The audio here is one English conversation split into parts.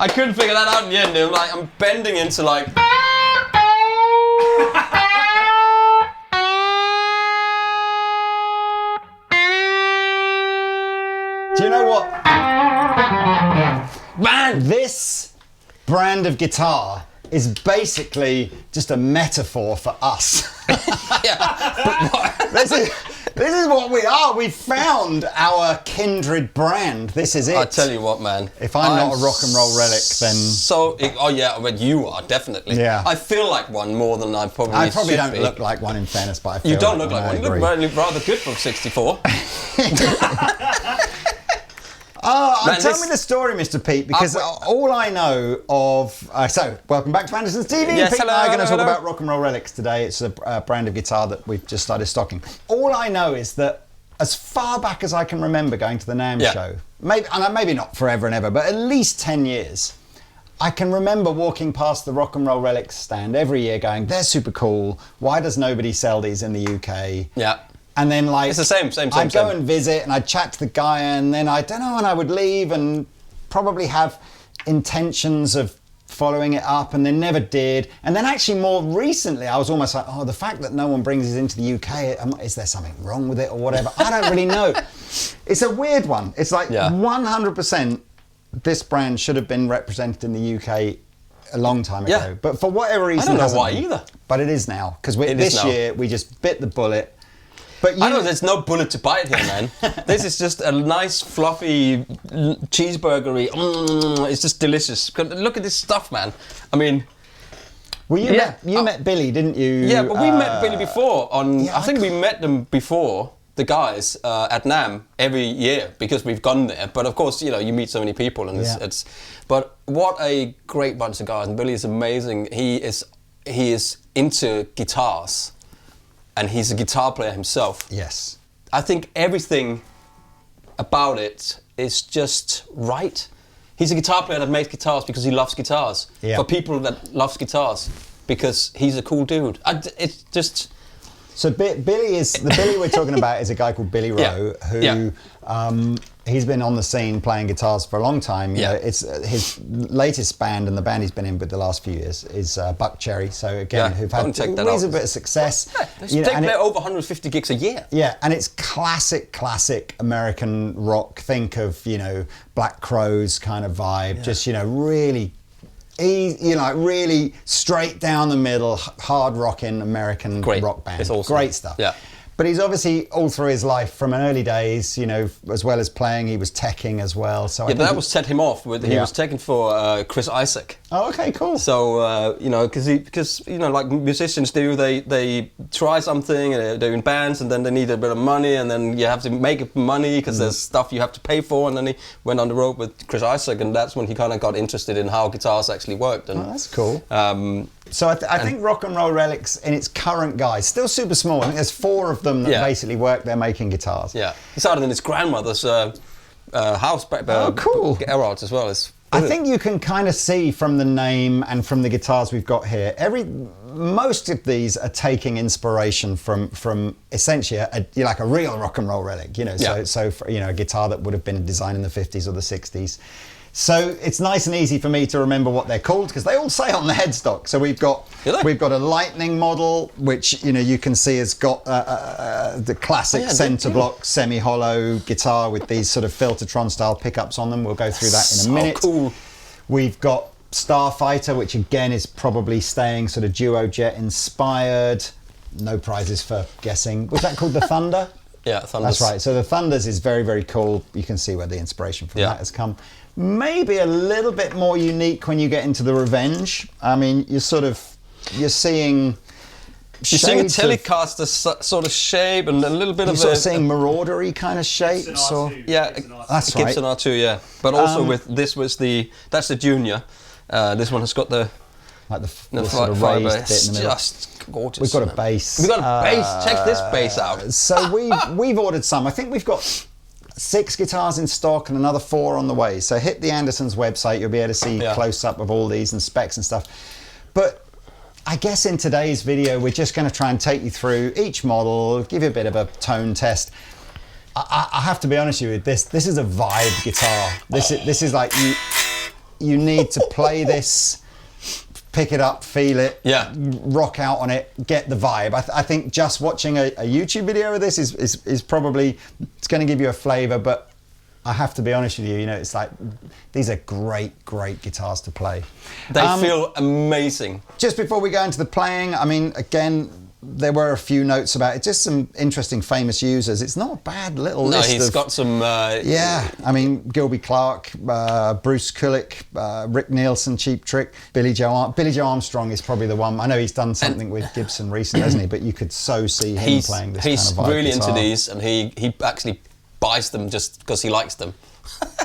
I couldn't figure that out in the end. Like, I'm bending into like. Do you know what? Man! This brand of guitar is basically just a metaphor for us. This is what we are. We found our kindred brand. This is it. I tell you what, man. If I'm not a rock and roll relic, then... Oh yeah, but you are, definitely. Yeah. I feel like one more than I probably don't be. look like one, in fairness, but I feel You don't like look like one. You look rather good for 64. Tell me the story, Mr. Pete, because all I know of... so, welcome back to Andertons TV. Yes, Pete and I are going to talk hello. about Rock and Roll Relics today. It's a brand of guitar that we've just started stocking. All I know is that as far back as I can remember going to the NAMM show, maybe not forever and ever, but at least 10 years, I can remember walking past the Rock and Roll Relics stand every year going, they're super cool. Why does nobody sell these in the UK? Yeah. And then, like, it's the same. I'd go and visit, and I'd chat to the guy, and then I don't know, and I would leave, and probably have intentions of following it up, and they never did. And then, actually, more recently, I was almost like, oh, the fact that no one brings it into the UK, is there something wrong with it or whatever? I don't really know. It's a weird one. It's like 100%. This brand should have been represented in the UK a long time ago, but for whatever reason, I don't know why either. But it is now, because this year we just bit the bullet. But I know there's no bullet to bite here, man. This is just a nice, fluffy, cheeseburgery. It's just delicious. Look at this stuff, man. I mean... Well, you met Billy, didn't you? Yeah, but we met Billy before. I think we met them before, the guys, at NAMM every year, because we've gone there. But of course, you meet so many people, and it's... But what a great bunch of guys. And Billy is amazing. He is into guitars. And he's a guitar player himself. Yes. I think everything about it is just right. He's a guitar player that makes guitars because he loves guitars. Yeah. For people that loves guitars, because he's a cool dude. It's just... So Billy is... The Billy we're talking about is a guy called Billy Rowe, who... he's been on the scene playing guitars for a long time. You know, it's his latest band, and the band he's been in with the last few years is Buck Cherry. So again, who've had a reasonable bit of success. They play over 150 gigs a year. Yeah, and it's classic American rock. Think of Black Crowes kind of vibe. Just really. Really straight down the middle, hard rocking American rock band. It's awesome. Great stuff. Yeah. But he's obviously all through his life, from an early days, as well as playing, he was teching as well. So but that was set him off. He was taken for Chris Isaak. Oh, okay, cool. So because like musicians do, they try something and they're in bands, and then they need a bit of money, and then you have to make money because there's stuff you have to pay for. And then he went on the road with Chris Isaak, and that's when he kind of got interested in how guitars actually worked. And that's cool. So I think Rock and Roll Relics, in its current guise, still super small. I think there's 4 of them that basically work there making guitars. Yeah, it started in his grandmother's house back there. Oh, cool. Garage as well. I think you can kind of see from the name and from the guitars we've got here, most of these are taking inspiration from essentially like a real rock and roll relic, So for, a guitar that would have been designed in the 50s or the 60s. So it's nice and easy for me to remember what they're called, because they all say on the headstock. So we've got a Lightning model, which you can see has got the classic centre block semi-hollow guitar with these sort of Filtertron style pickups on them. We'll go through that in a minute. Cool. We've got Starfighter, which again is probably staying sort of duo jet inspired. No prizes for guessing. Was that called the Thunder? Yeah, Thunders. That's right. So the Thunders is very, very cool. You can see where the inspiration from that has come. Maybe a little bit more unique when you get into the Revenge. I mean, you're seeing a Telecaster sort of shape and a little bit of sort of seeing maraudery kind of shapes. That's right. Gibson R2, but also with that's the Junior. This one has got the sort of raised bit in the middle. Just gorgeous. We've got a bass. We've got a bass. Check this bass out. So we've ordered some. I think we've got 6 guitars in stock and another 4 on the way. So hit the Andertons website, you'll be able to see close up of all these and specs and stuff. But I guess in today's video, we're just going to try and take you through each model, give you a bit of a tone test. I have to be honest with you, this is a vibe guitar. This is like you need to play this, pick it up, feel it, rock out on it, get the vibe. I think just watching a YouTube video of this is probably, it's going to give you a flavour, but I have to be honest with you, you know, it's like, these are great guitars to play. They feel amazing. Just before we go into the playing, I mean, again, there were a few notes about it, just some interesting famous users. It's not a bad little list. No, he's got some... yeah, I mean, Gilby Clarke, Bruce Kulick, Rick Nielsen, Cheap Trick, Billy Joe Armstrong is probably the one. I know he's done something with Gibson recently, hasn't he? But you could so see him playing this kind of vibe. He's really guitar. into these, and he actually buys them just because he likes them.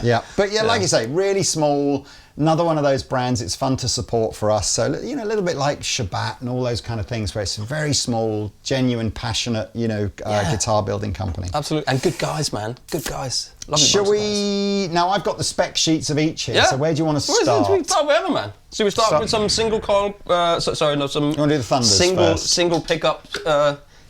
Yeah, but yeah, like you say, really small. Another one of those brands it's fun to support for us. So, you know, a little bit like Shabat and all those kind of things where it's a very small, genuine, passionate, you know, guitar building company. Absolutely. And good guys, man. Good guys. Lovely Shall we... Now, I've got the spec sheets of each here, so where do you want to start? We start wherever, man. Should we start with some single coil... some... You want to do the Thunders first? Single pickup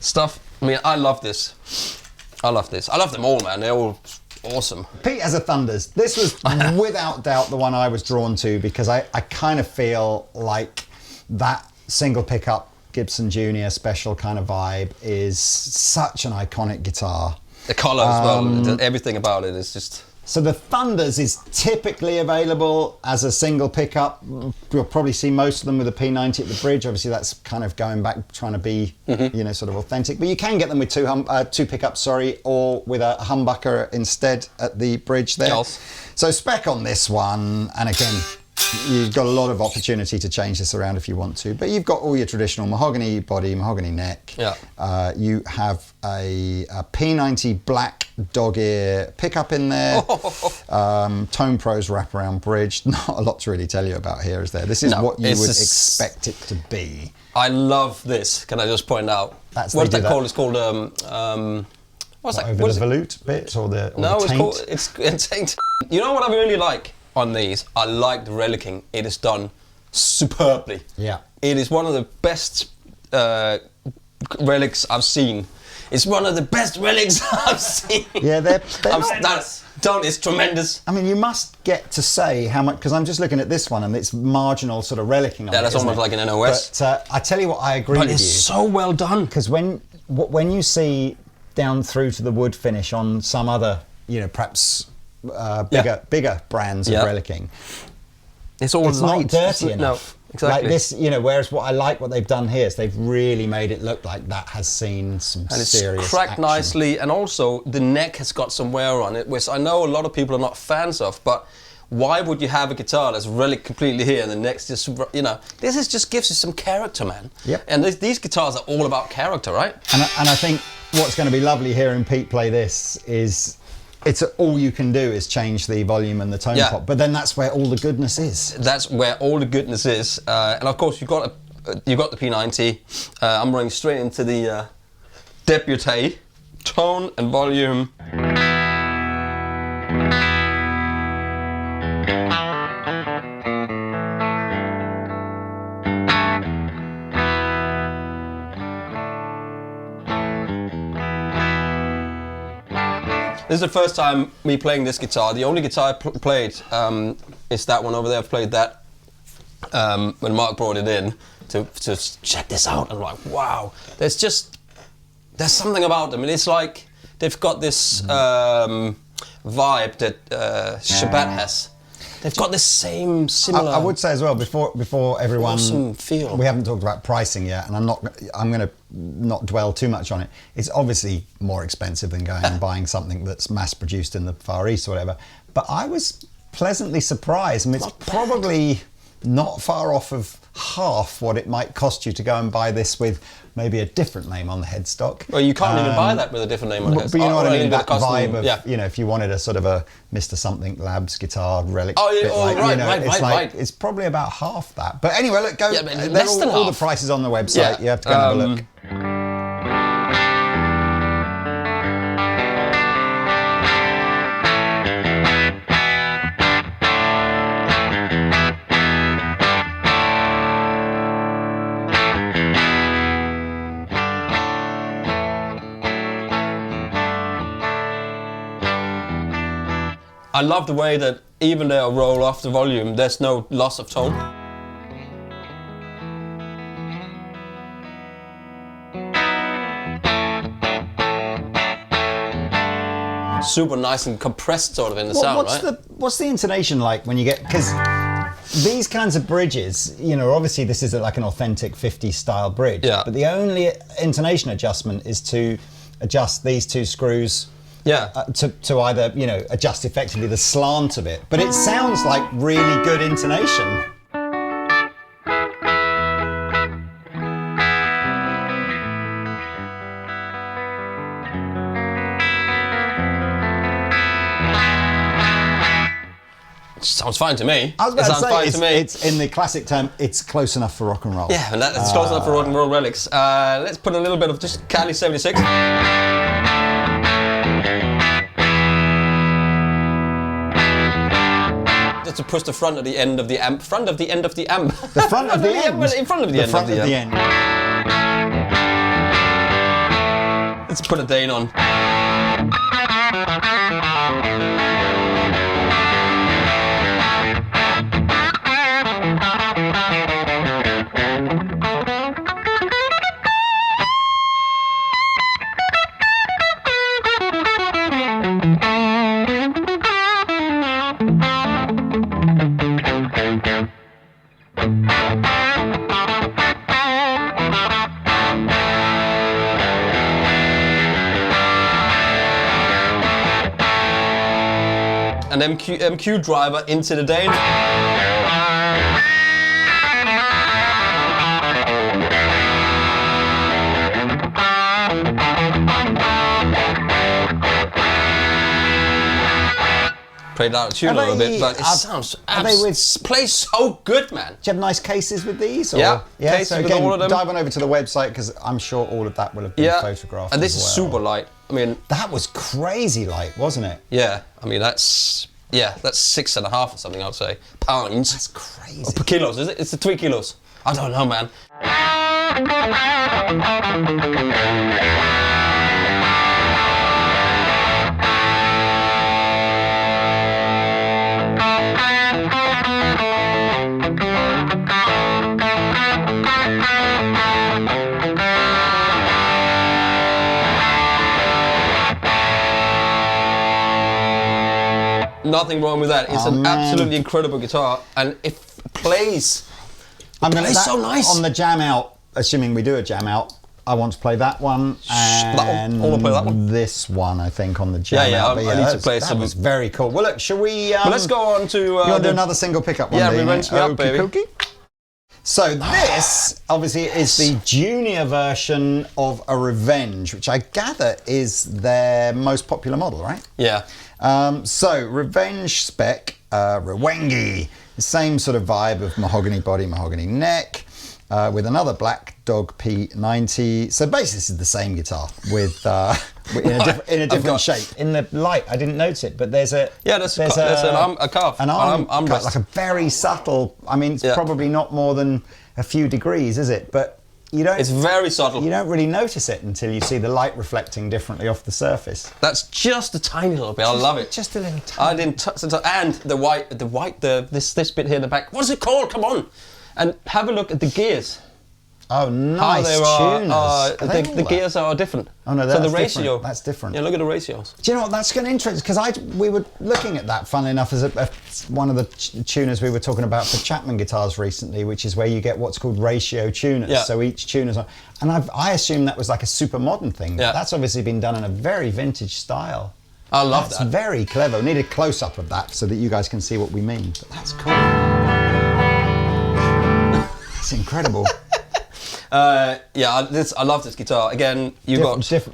stuff. I mean, I love this. I love this. I love them all, man. They're all... awesome. Pete has a Thunders. This was without doubt the one I was drawn to because I kind of feel like that single pickup Gibson Junior special kind of vibe is such an iconic guitar. The colour as well, everything about it is just... So the Thunders is typically available as a single pickup. You'll probably see most of them with a P90 at the bridge. Obviously, that's kind of going back, trying to be, you know, sort of authentic. But you can get them with two pickups, or with a humbucker instead at the bridge there. Yes. So spec on this one, and again, you've got a lot of opportunity to change this around if you want to. But you've got all your traditional mahogany body, mahogany neck. Yeah. You have a P90 black dog ear pickup in there. Tone Pros wraparound bridge. Not a lot to really tell you about here, is there? This is what you would expect it to be. I love this. Can I just point out? What's that called? It's called what's that? Over the volute bit or the taint? It's taint. You know what I really like on these? I like the relicing. It is done superbly. Yeah. It is one of the best relics I've seen. It's one of the best relics I've seen. Yeah, they're not... It's tremendous. I mean, you must get to say how much, because I'm just looking at this one and it's marginal sort of relicking on it. Yeah, that's almost like an NOS. But I tell you what, I agree with you. But it's so well done. Because when you see down through to the wood finish on some other, you know, perhaps bigger brands of relicking, it's not dirty enough. No. Exactly. Like this, you know, whereas what they've done here is they've really made it look like that has seen some serious it's cracked action. Nicely, and also the neck has got some wear on it, which I know a lot of people are not fans of, but why would you have a guitar that's relic completely here and the neck's just, you know, this just gives you some character, man. Yep. And these guitars are all about character, right? And I think what's going to be lovely hearing Pete play this is all you can do is change the volume and the tone pot, but then that's where all the goodness is. That's where all the goodness is, and of course you've got the P90. I'm running straight into the Deputy tone and volume. This is the first time me playing this guitar. The only guitar I played is that one over there. I've played that when Mark brought it in to check this out. I'm like, wow, there's something about them. And it's like they've got this vibe that Shabat has. They've got this similar. I would say as well before everyone. Awesome feel. We haven't talked about pricing yet, and I'm going to not dwell too much on it. It's obviously more expensive than going and buying something that's mass produced in the Far East or whatever. But I was pleasantly surprised. I mean, it's probably not far off of half what it might cost you to go and buy this with maybe a different name on the headstock. Well, you can't even buy that with a different name on the headstock. But you know what I mean? That custom, vibe of, you know, if you wanted a sort of a Mr. Something Labs guitar relic. It's probably about half that. But anyway, look, go. They're all the prices on the website. You have to go and have a look. I love the way that even though I roll off the volume, there's no loss of tone. Super nice and compressed sort of in the sound, right? What's the intonation like when you get, because these kinds of bridges, you know, obviously this is like an authentic 50s style bridge, but the only intonation adjustment is to adjust these two screws to either, you know, adjust effectively the slant of it. But it sounds like really good intonation. Sounds fine to me. I was about to say, it's in the classic term, it's close enough for rock and roll. Yeah, and it's close enough for rock and roll relics. Let's put a little bit of just Cali 76. Just to push the front of the end of the amp. Front of the end of the amp. The front of the end? In front of the end of the amp. Let's put a Dane on. An MQ driver into the Dane. Played out of tune a little bit, but it plays so good, man. Do you have nice cases with these? Or? Yeah, cases so again, with all of them. Dive on over to the website because I'm sure all of that will have been photographed. And this is super light. I mean, that was crazy light, wasn't it? Yeah, I mean that's 6.5 or something. I'd say pounds. That's crazy. Or per kilos, is it? It's the 3 kilos. I don't know, man. Nothing wrong with that. It's an absolutely incredible guitar, and it plays. Plays so nice. On the jam out, assuming we do a jam out, I want to play that one and I want to play that one. This one, I think, on the jam out. I need to play some. That was very cool. Well, look, shall we? Well, let's go on to. You want to do another single pickup one? Yeah, Revenge Me Up, baby. Okay. So this, obviously, is the junior version of a Revenge, which I gather is their most popular model, right? Yeah. So Revenge spec, Rwengi, the same sort of vibe of mahogany body, mahogany neck, with another Black Dog P90. So basically this is the same guitar with in a different shape. In the light, I didn't notice it, but there's a there's a cuff, an arm cut, like a very subtle. I mean, it's probably not more than a few degrees, is it? But you don't. It's very subtle. You don't really notice it until you see the light reflecting differently off the surface. That's just a tiny little bit. I love it. Just a little tiny. I didn't touch it. And this bit here in the back. What's it called? Come on, and have a look at the gears. Oh, nice tuners. The gears are different. Oh no, that's ratio. That's different. Yeah, look at the ratios. Do you know what? That's going to interest because we were looking at that, funnily enough, as one of the tuners we were talking about for Chapman guitars recently, which is where you get what's called ratio tuners. Yeah. So each tuner's on, and I assumed that was like a super modern thing. Yeah. That's obviously been done in a very vintage style. I love that. That's very clever. We need a close up of that so that you guys can see what we mean. But that's cool. It's incredible. I love this guitar. Again,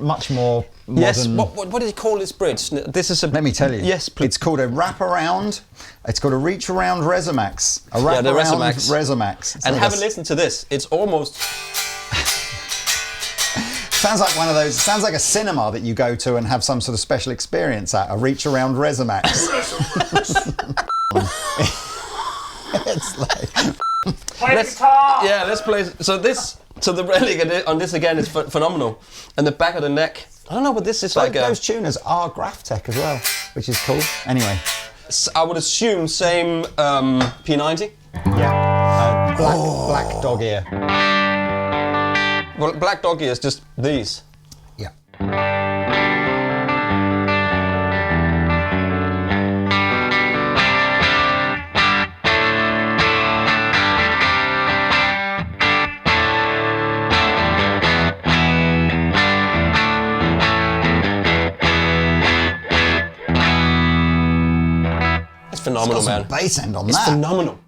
much more modern. Yes. What do you call this bridge? This is a. Let me tell you. Yes, please. It's called a wraparound. It's called a reach around Resomax. A wraparound Resomax. And have a listen to this. It's almost. Sounds like one of those. Sounds like a cinema that you go to and have some sort of special experience at. A reach around Resomax. It's like. Let's play. So the relic on this again is phenomenal, and the back of the neck. I don't know, but this is like those tuners are Graph Tech as well, which is cool. Anyway, I would assume same P90. Yeah. Black dog ear. Well, black dog ear is just these. Yeah. It's phenomenal, man. Bass end on it's that. It's phenomenal.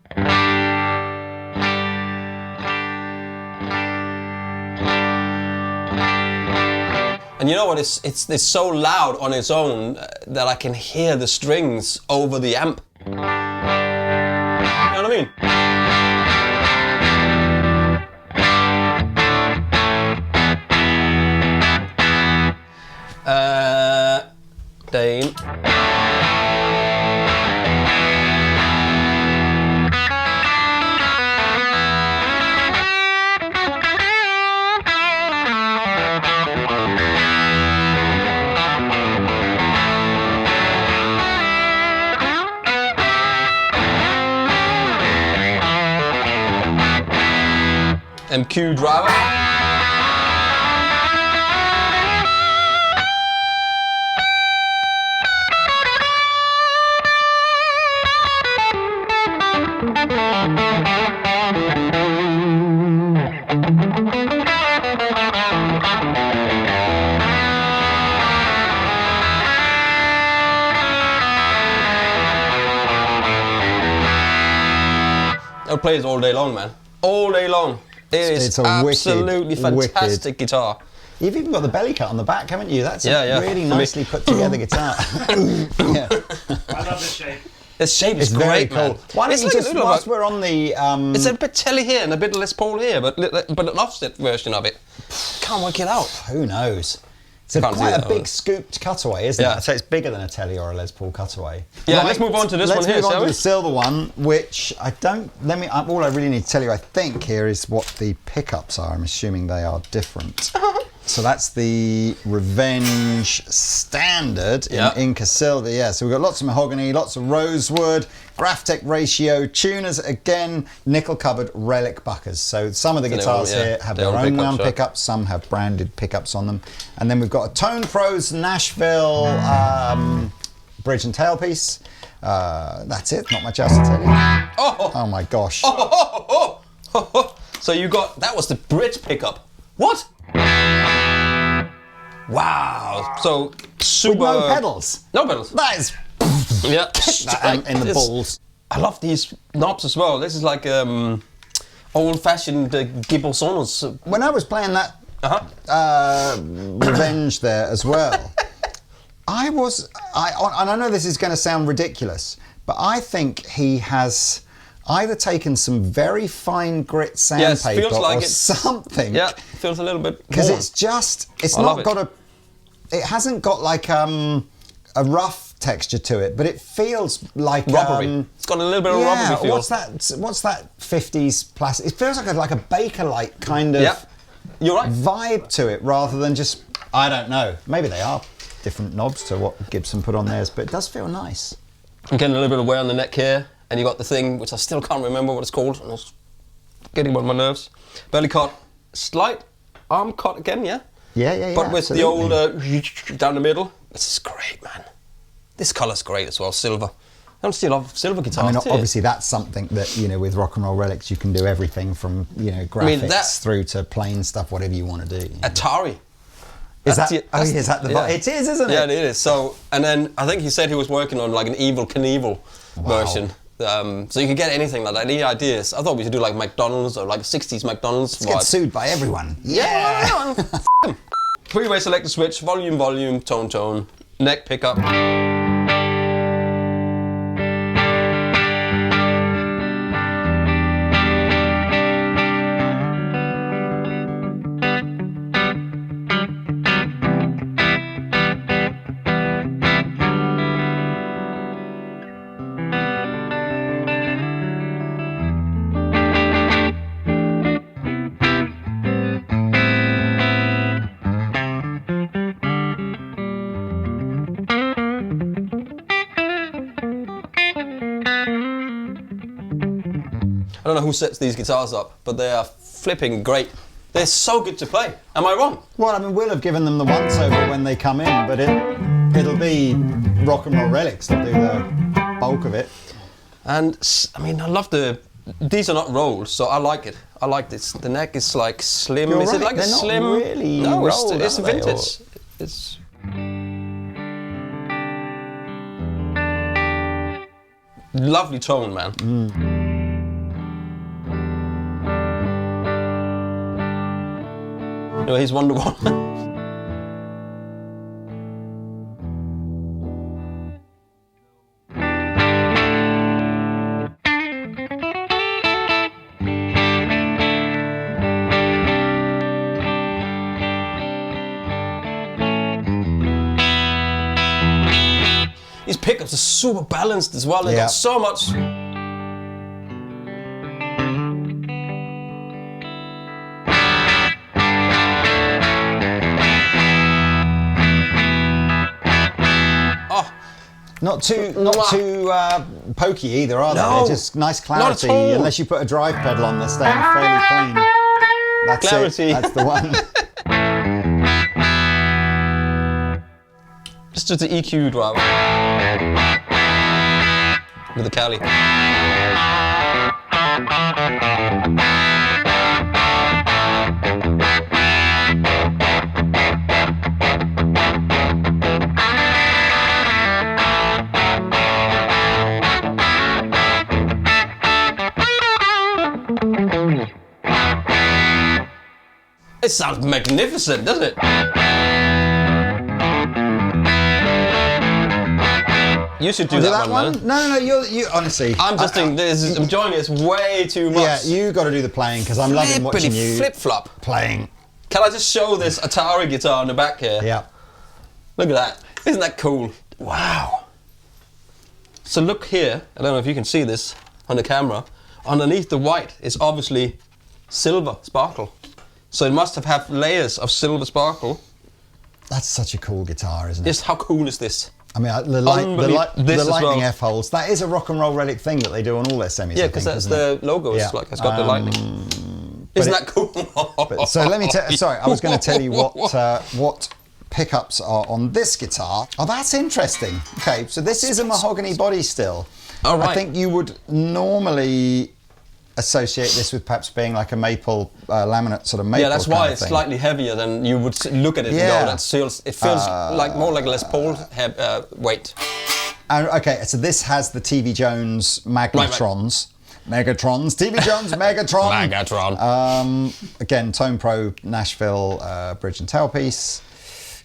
And you know what? It's so loud on its own that I can hear the strings over the amp. You know what I mean? Dane. MQ driver. I'll play this all day long, man. All day long. It's a absolutely fantastic guitar. You've even got the belly cut on the back, haven't you? That's a really nicely put together guitar. Yeah. I love this shape. This shape is very great, cool. man. Why don't you just, whilst we're on the... It's a bit Telly here and a bit Les Paul here, but an offset version of it. Can't work it out. Who knows? It's quite a big scooped cutaway, isn't it? So it's bigger than a Telly or a Les Paul cutaway. Yeah, let's move on to this one here, Let's move on shall to we? the silver one, which I don't... all I really need to tell you, I think, here is what the pickups are. I'm assuming they are different. So that's the Revenge Standard in Inca Silver. Yeah, so we've got lots of mahogany, lots of rosewood, Graphtec ratio, tuners again, nickel-covered Relic buckers. So some of the guitars here have their own wound pickups, some have branded pickups on them. And then we've got a Tone Pros Nashville bridge and tailpiece. That's it, not much else to tell you. Oh my gosh. So you got, that was the bridge pickup. What? Wow. So super. With no pedals. No pedals. That is. Yeah. In the balls. I love these knobs as well. This is like old-fashioned Gibsonus. When I was playing that Revenge there as well, I know this is going to sound ridiculous, but I think he has either taken some very fine grit sandpaper or something. Yeah, feels a little bit. Because it hasn't got like a rough texture to it, but it feels like rubbery. It's got a little bit of rubbery feel. What's that 50s plastic? It feels like a Baker-like kind of you're right. vibe to it, rather than just, I don't know. Maybe they are different knobs to what Gibson put on theirs, but it does feel nice. I'm getting a little bit of wear on the neck here. And you got the thing, which I still can't remember what it's called, and it's getting on my nerves. Belly cut, slight arm cut again, yeah? Yeah. But with absolutely. The old down the middle. This is great, man. This colour's great as well, silver. I don't see a lot of silver guitars. I mean, obviously that's something that, with Rock and Roll Relics, you can do everything from, graphics through to plain stuff, whatever you want to do. Atari. Is that the It is, isn't it? Yeah, it is. So, and then I think he said he was working on like an Evel Knievel version. So you could get anything like that. Any ideas? I thought we should do like McDonald's or like 60s McDonald's. Let's get sued by everyone. Yeah. Three-way selector switch, volume, tone, neck pickup. don't know who sets these guitars up, but they are flipping great. They're so good to play. Am I wrong? Well, I mean, we'll have given them the once-over when they come in, but it'll be Rock and Roll Relics that do the bulk of it. And, I mean, I love these are not rolls, so I like it. I like this. The neck is like slim. You're is right, it like they're a not slim? really No, rolled, it's are they, vintage. It's lovely tone, man. No, he's Wonder Woman. These pickups are super balanced as well. They've got so much. Not too pokey either, are they? No, They're just nice clarity. not at all. Unless you put a drive pedal on, they're staying fairly clean. That's Clarity. it. That's the one. It's just the EQ driver with the Cali. It sounds magnificent, doesn't it? You should do that one, man. No, you honestly. I'm just thinking, I'm enjoying this way too much. Yeah, you got to do the playing because I'm loving watching you flip-flop. playing. Can I just show this Atari guitar in the back here? Yeah. Look at that. Isn't that cool? Wow. So look here. I don't know if you can see this on the camera. Underneath the white is obviously silver sparkle. So it must have had layers of silver sparkle. That's such a cool guitar, isn't it? Just how cool is this? I mean, the lightning well. F-holes, that is a Rock and Roll Relic thing that they do on all their semis. Yeah, because that's the logo. It's like it's got the lightning. Isn't that cool? So let me tell. Sorry, I was going to tell you what pickups are on this guitar. Oh, that's interesting. Okay, so this is a mahogany body still. All right. I think you would normally associate this with perhaps being like a maple laminate sort of maple. Yeah, that's why it's thing. Slightly heavier than you would look at it and go, that feels. It feels like more like a Les Paul weight. Okay, so this has the TV Jones magnetrons. Megatrons, TV Jones, Megatron. Megatron. Again, Tone Pro Nashville bridge and tailpiece,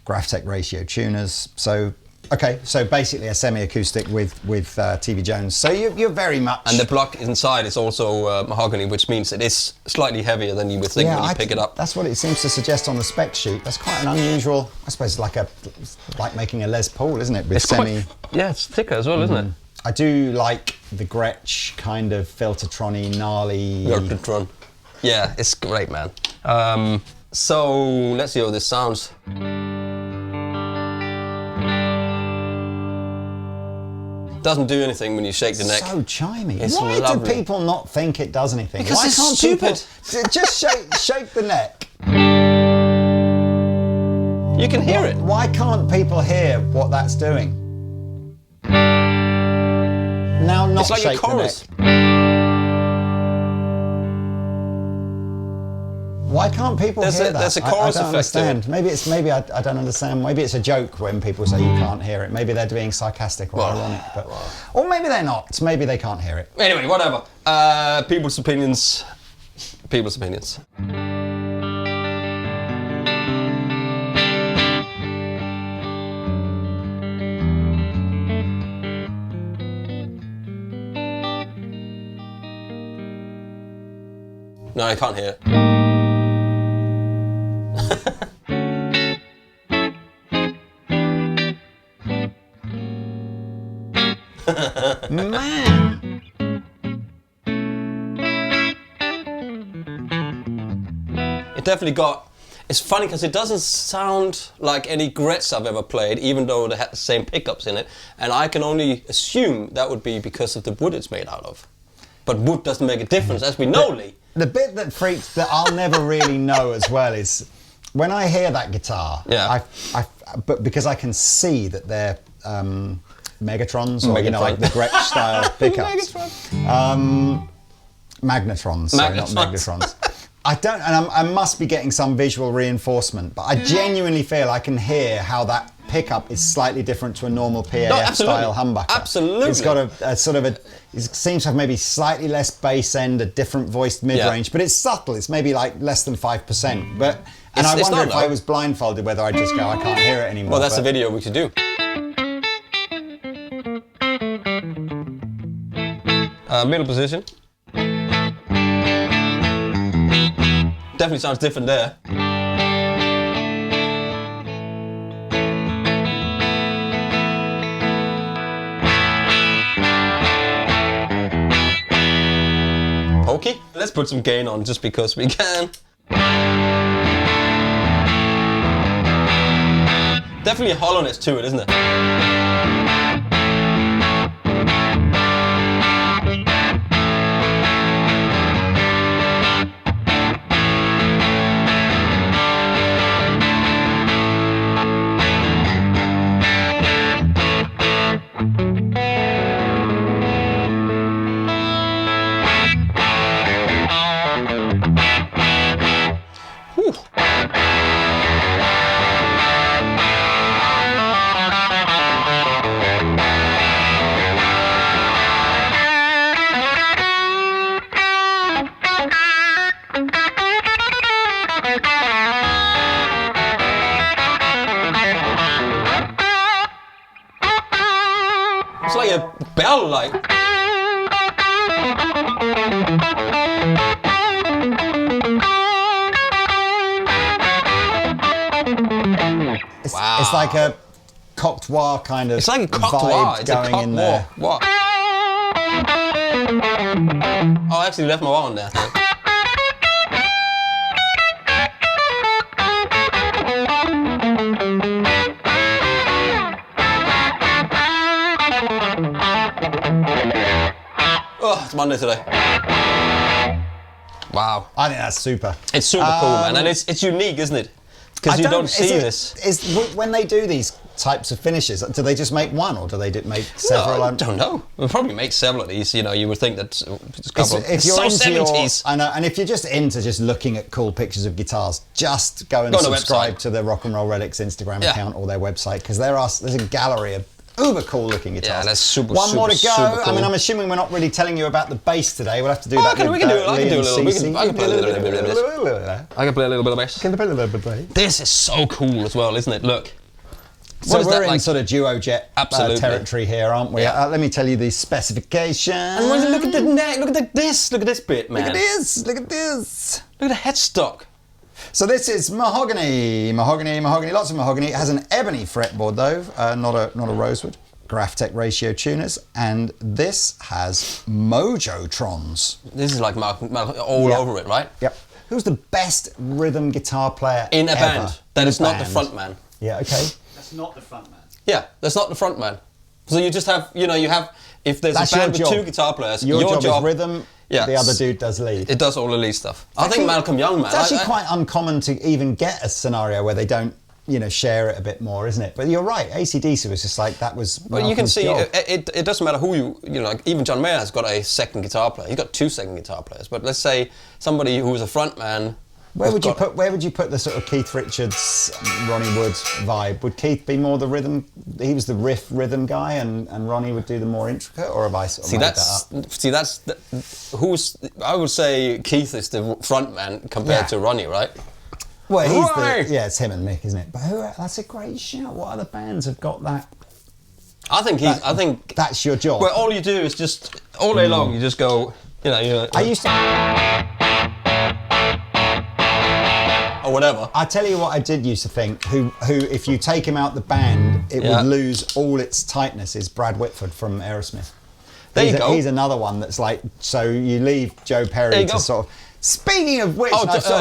Graphtec ratio tuners. So, okay, so basically a semi-acoustic with TV Jones. So you're very much. And the block inside is also mahogany, which means it is slightly heavier than you would think when you pick it up. That's what it seems to suggest on the spec sheet. That's quite an unusual. I suppose like making a Les Paul, isn't it? With yeah, it's thicker as well, isn't it? I do like the Gretsch kind of Filtertron-y, gnarly. Filtertron. Yeah, it's great, man. So let's see how this sounds. Doesn't do anything when you shake the neck. So chimey. It's Why lovely. do people not think it does anything? Because Why it's can't stupid. people just shake the neck? You can hear it. Why can't people hear what that's doing? Now not It's like shake a chorus. the neck. Why can't people hear that? There's a chorus I don't effect to understand. Maybe I don't understand. Maybe it's a joke when people say you can't hear it. Maybe they're being sarcastic or ironic, or maybe they're not. Maybe they can't hear it. Anyway, whatever. People's opinions. People's opinions. No, I can't hear it. Man! It definitely got... It's funny because it doesn't sound like any Gretsch I've ever played, even though they had the same pickups in it. And I can only assume that would be because of the wood it's made out of. but wood doesn't make a difference, as we know, Lee. The bit that freaks that I'll never really know as well is when I hear that guitar. Yeah. But because I can see that they're Megatrons or like the Gretsch style pickups. Magnetrons, sorry, not Megatrons. I don't, and I must be getting some visual reinforcement, but I genuinely feel I can hear how that pickup is slightly different to a normal PAF style humbucker. Absolutely. It's got a sort of it seems to have maybe slightly less bass end, a different voiced mid-range, but it's subtle. It's maybe like less than 5%. But and I wonder if I was blindfolded whether I'd just go, I can't hear it anymore. Well, that's a video we should do. Middle position. Definitely sounds different there. Pokey. Let's put some gain on just because we can. Definitely a hollowness to it, isn't it? It's like a bell, like. It's like a cocktoir kind of. It's like a cocktoir. It's going a in there. What? Oh, I actually left my wah on there. Oh, it's Monday today. Wow. I think that's super. It's super cool, man. And it's unique, isn't it? Because you don't see this. When they do these types of finishes, do they just make one or do they make several? No, I don't know. We'll probably make several of these. You know, you would think that it's a couple of... If you're so into 70s. and if you're just into just looking at cool pictures of guitars, just go and subscribe to the Rock and Roll Relics Instagram account or their website, because there's a gallery of uber cool looking guitars. Yeah, that's super, One more to go. Cool. I mean, I'm assuming we're not really telling you about the bass today. We'll have to do that. We can do it. I can do a little bit. I can play a little bit of bass. I can play a little bit of bass. Can play a little bit of bass. This is so cool as well, isn't it? Look. So we're in sort of duo jet territory here, aren't we? Yeah. Let me tell you the specifications. And look at the neck. Look at this. Look at this bit, man. Look at this. Look at this. Look at the headstock. So this is mahogany, lots of mahogany. It has an ebony fretboard though, not a rosewood. Graphtec ratio tuners, and this has Mojotrons. This is like all over it, right? Yep. Who's the best rhythm guitar player in a ever? band? That is not the front man. Yeah, okay. That's not the front man. Yeah, that's not the front man. So you just have, if there's a band with two guitar players, your job is rhythm. Yeah. The other dude does lead. It does all the lead stuff. I think Malcolm Young, man. It's actually quite uncommon to even get a scenario where they don't, share it a bit more, isn't it? But you're right, AC/DC was just like, that was But you can see, it doesn't matter who like even John Mayer has got a second guitar player. He's got two second guitar players. But let's say somebody who was a front man. Where would you put the sort of Keith Richards, Ronnie Wood vibe? Would Keith be more the rhythm? He was the riff rhythm guy, and Ronnie would do the more intricate, or have I sort of made that up? I would say Keith is the front man compared to Ronnie, right? Well, it's him and Mick, isn't it? But that's a great shout. What other bands have got that? I think that's your job. Well, all you do is just all day long. You just go, I used to. Or whatever. I tell you what, I did used to think. Who, if you take him out the band, it would lose all its tightness. Is Brad Whitford from Aerosmith? There you go. He's another one that's like. So you leave Joe Perry to sort of. Speaking of which,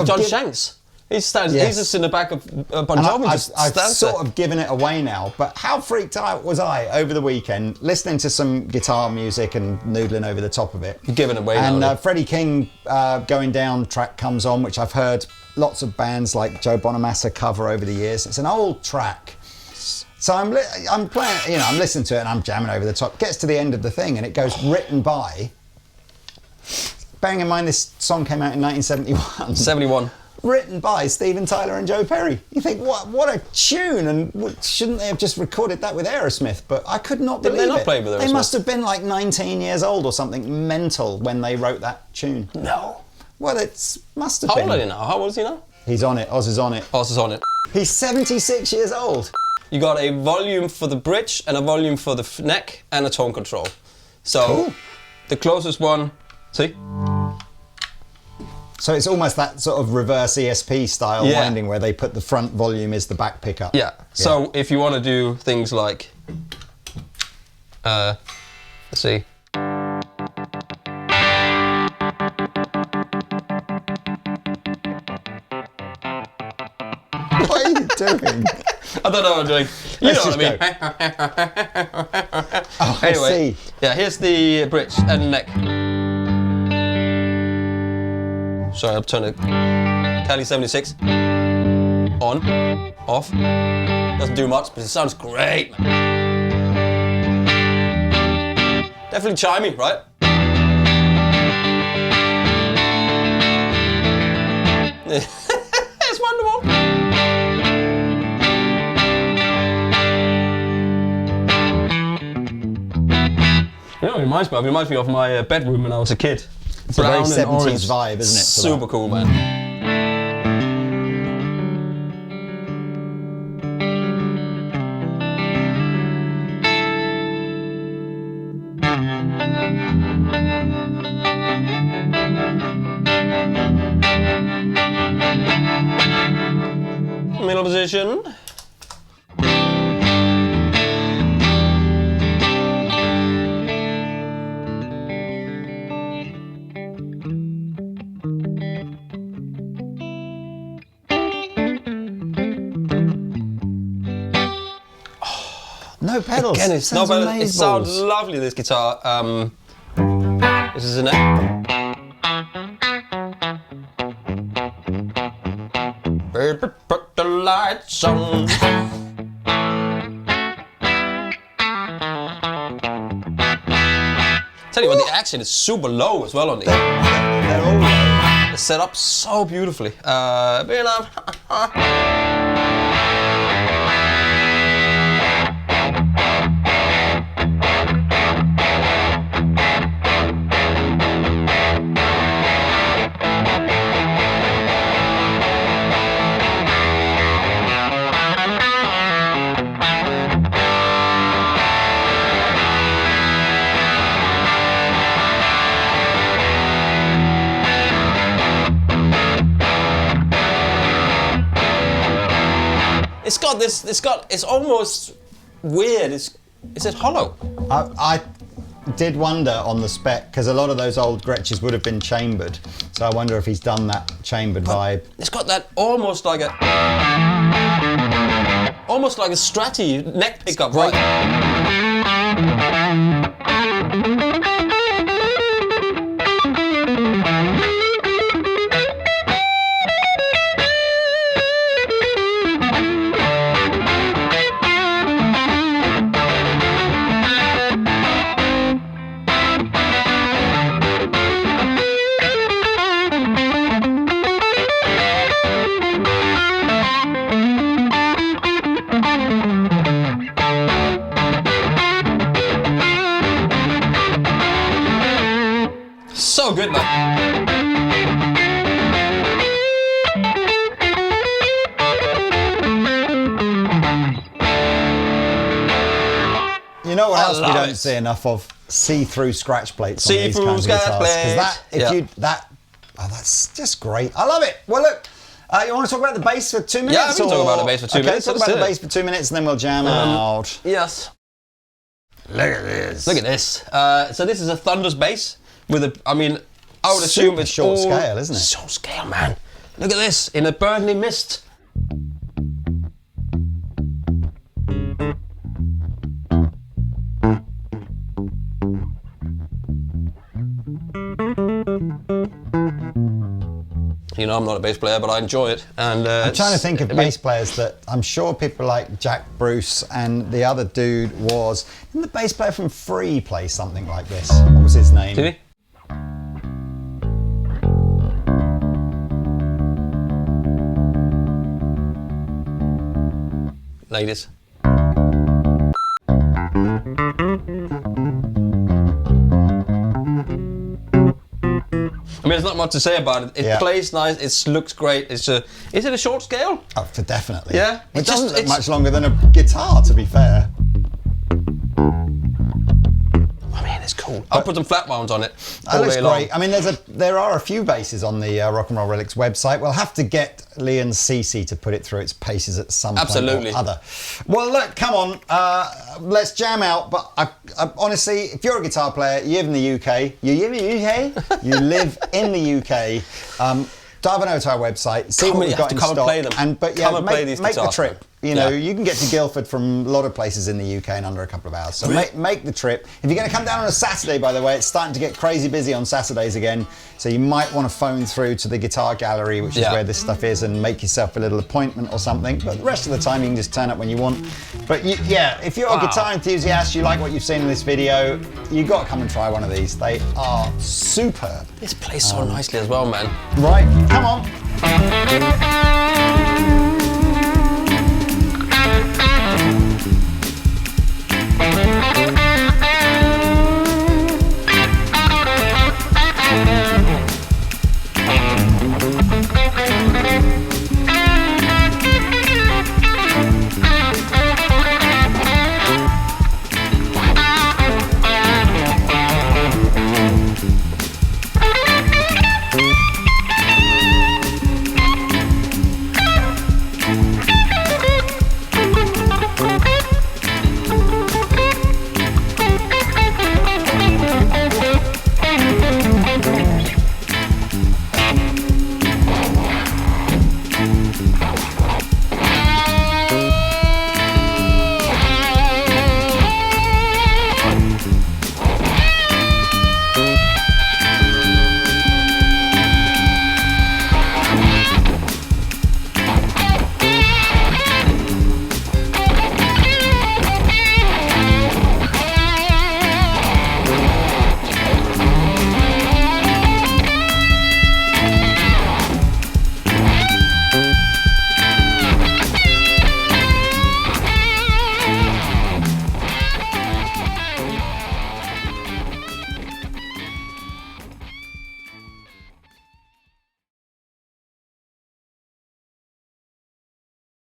John Shanks. He stands. Yes. He's just in the back of a Bon And Jovi. I've sort of given it away now, but how freaked out was I over the weekend listening to some guitar music and noodling over the top of it? You're giving it away and now. Freddie King Going Down track comes on, which I've heard lots of bands like Joe Bonamassa cover over the years. It's an old track. So I'm playing, you know, I'm listening to it and I'm jamming over the top. Gets to the end of the thing and it goes written by. Bearing in mind this song came out in 1971. 71. Written by Steven Tyler and Joe Perry. You think, what a tune, and shouldn't they have just recorded that with Aerosmith? But I could not believe it. Did they not play with Aerosmith? They must have been like 19 years old or something mental when they wrote that tune. No. Well, it must have How been. old are you now? How old is he now? He's on it. Oz is on it. Oz is on it. He's 76 years old. You got a volume for the bridge and a volume for the neck and a tone control. So Cool. the closest one, see? So it's almost that sort of reverse ESP style Yeah. winding where they put the front volume is the back pickup. Yeah. So if you want to do things like, let's see. What are you doing? I don't know what I'm doing. You Let's know what I mean. Oh, Anyway, I see. yeah, here's the bridge and neck. Sorry, I'll turn it. Cali 76. On, off. Doesn't do much, but it sounds great, man. Definitely chimey, right? It's wonderful. You know what it reminds me of? It reminds me of my bedroom when I was a kid. It's a very 70s vibe, isn't it? to Super that? cool, man. Middle position. No pedals. Again, it's sounds not bad. It sounds amazeballs. lovely, this guitar. This is a neck. Baby, put the lights on. Tell you what, the action is super low as well on the. They're all low. It's set up so beautifully. It's almost weird. Is it hollow? I did wonder on the spec, because a lot of those old Gretches would have been chambered. So I wonder if he's done that chambered vibe. It's got that almost like a Stratty neck pickup, great. So good, man. You know what I else we love don't it. see enough of? See-through scratch plates on these See-through kinds of scratch guitars. Because plates. that's just great. I love it. Well, look, you want to talk about the bass for 2 minutes? Yeah, we can talk about the bass for 2 minutes. Okay, talk Let's about the do it. bass for 2 minutes and then we'll jam out. Yes. Look at this. Look at this. So this is a Thunder's bass with a. I mean, I would assume Super it's short all scale, isn't it? Short scale, man. Look at this, in a Burnley mist. You know, I'm not a bass player, but I enjoy it. And I'm trying to think of bass players that I'm sure people like Jack Bruce and the other dude was. Didn't the bass player from Free play something like this? What was his name? Did he? Ladies. I mean, there's not much to say about it. It plays nice. It looks great. Is it a short scale? Oh, definitely. Yeah. It doesn't look much longer than a guitar, to be fair. I mean, it's cool. I'll put some flat wounds on it. That looks great. I mean, there are a few basses on the Rock and Roll Relics website. We'll have to get Lee and Cece to put it through its paces at some point or other. Well, look, come on, let's jam out. But I honestly, if you're a guitar player, you live in the UK. You live in the UK. You live in the UK. Dive on over to our website, see what we've got in stock, make the trip. You know, you can get to Guildford from a lot of places in the UK in under a couple of hours. So make the trip. If you're going to come down on a Saturday, by the way, it's starting to get crazy busy on Saturdays again. So you might want to phone through to the Guitar Gallery, which is where this stuff is, and make yourself a little appointment or something. But the rest of the time, you can just turn up when you want. But if you're a guitar enthusiast, you like what you've seen in this video, you've got to come and try one of these. They are superb. This plays so nicely as well, man. Right, come on.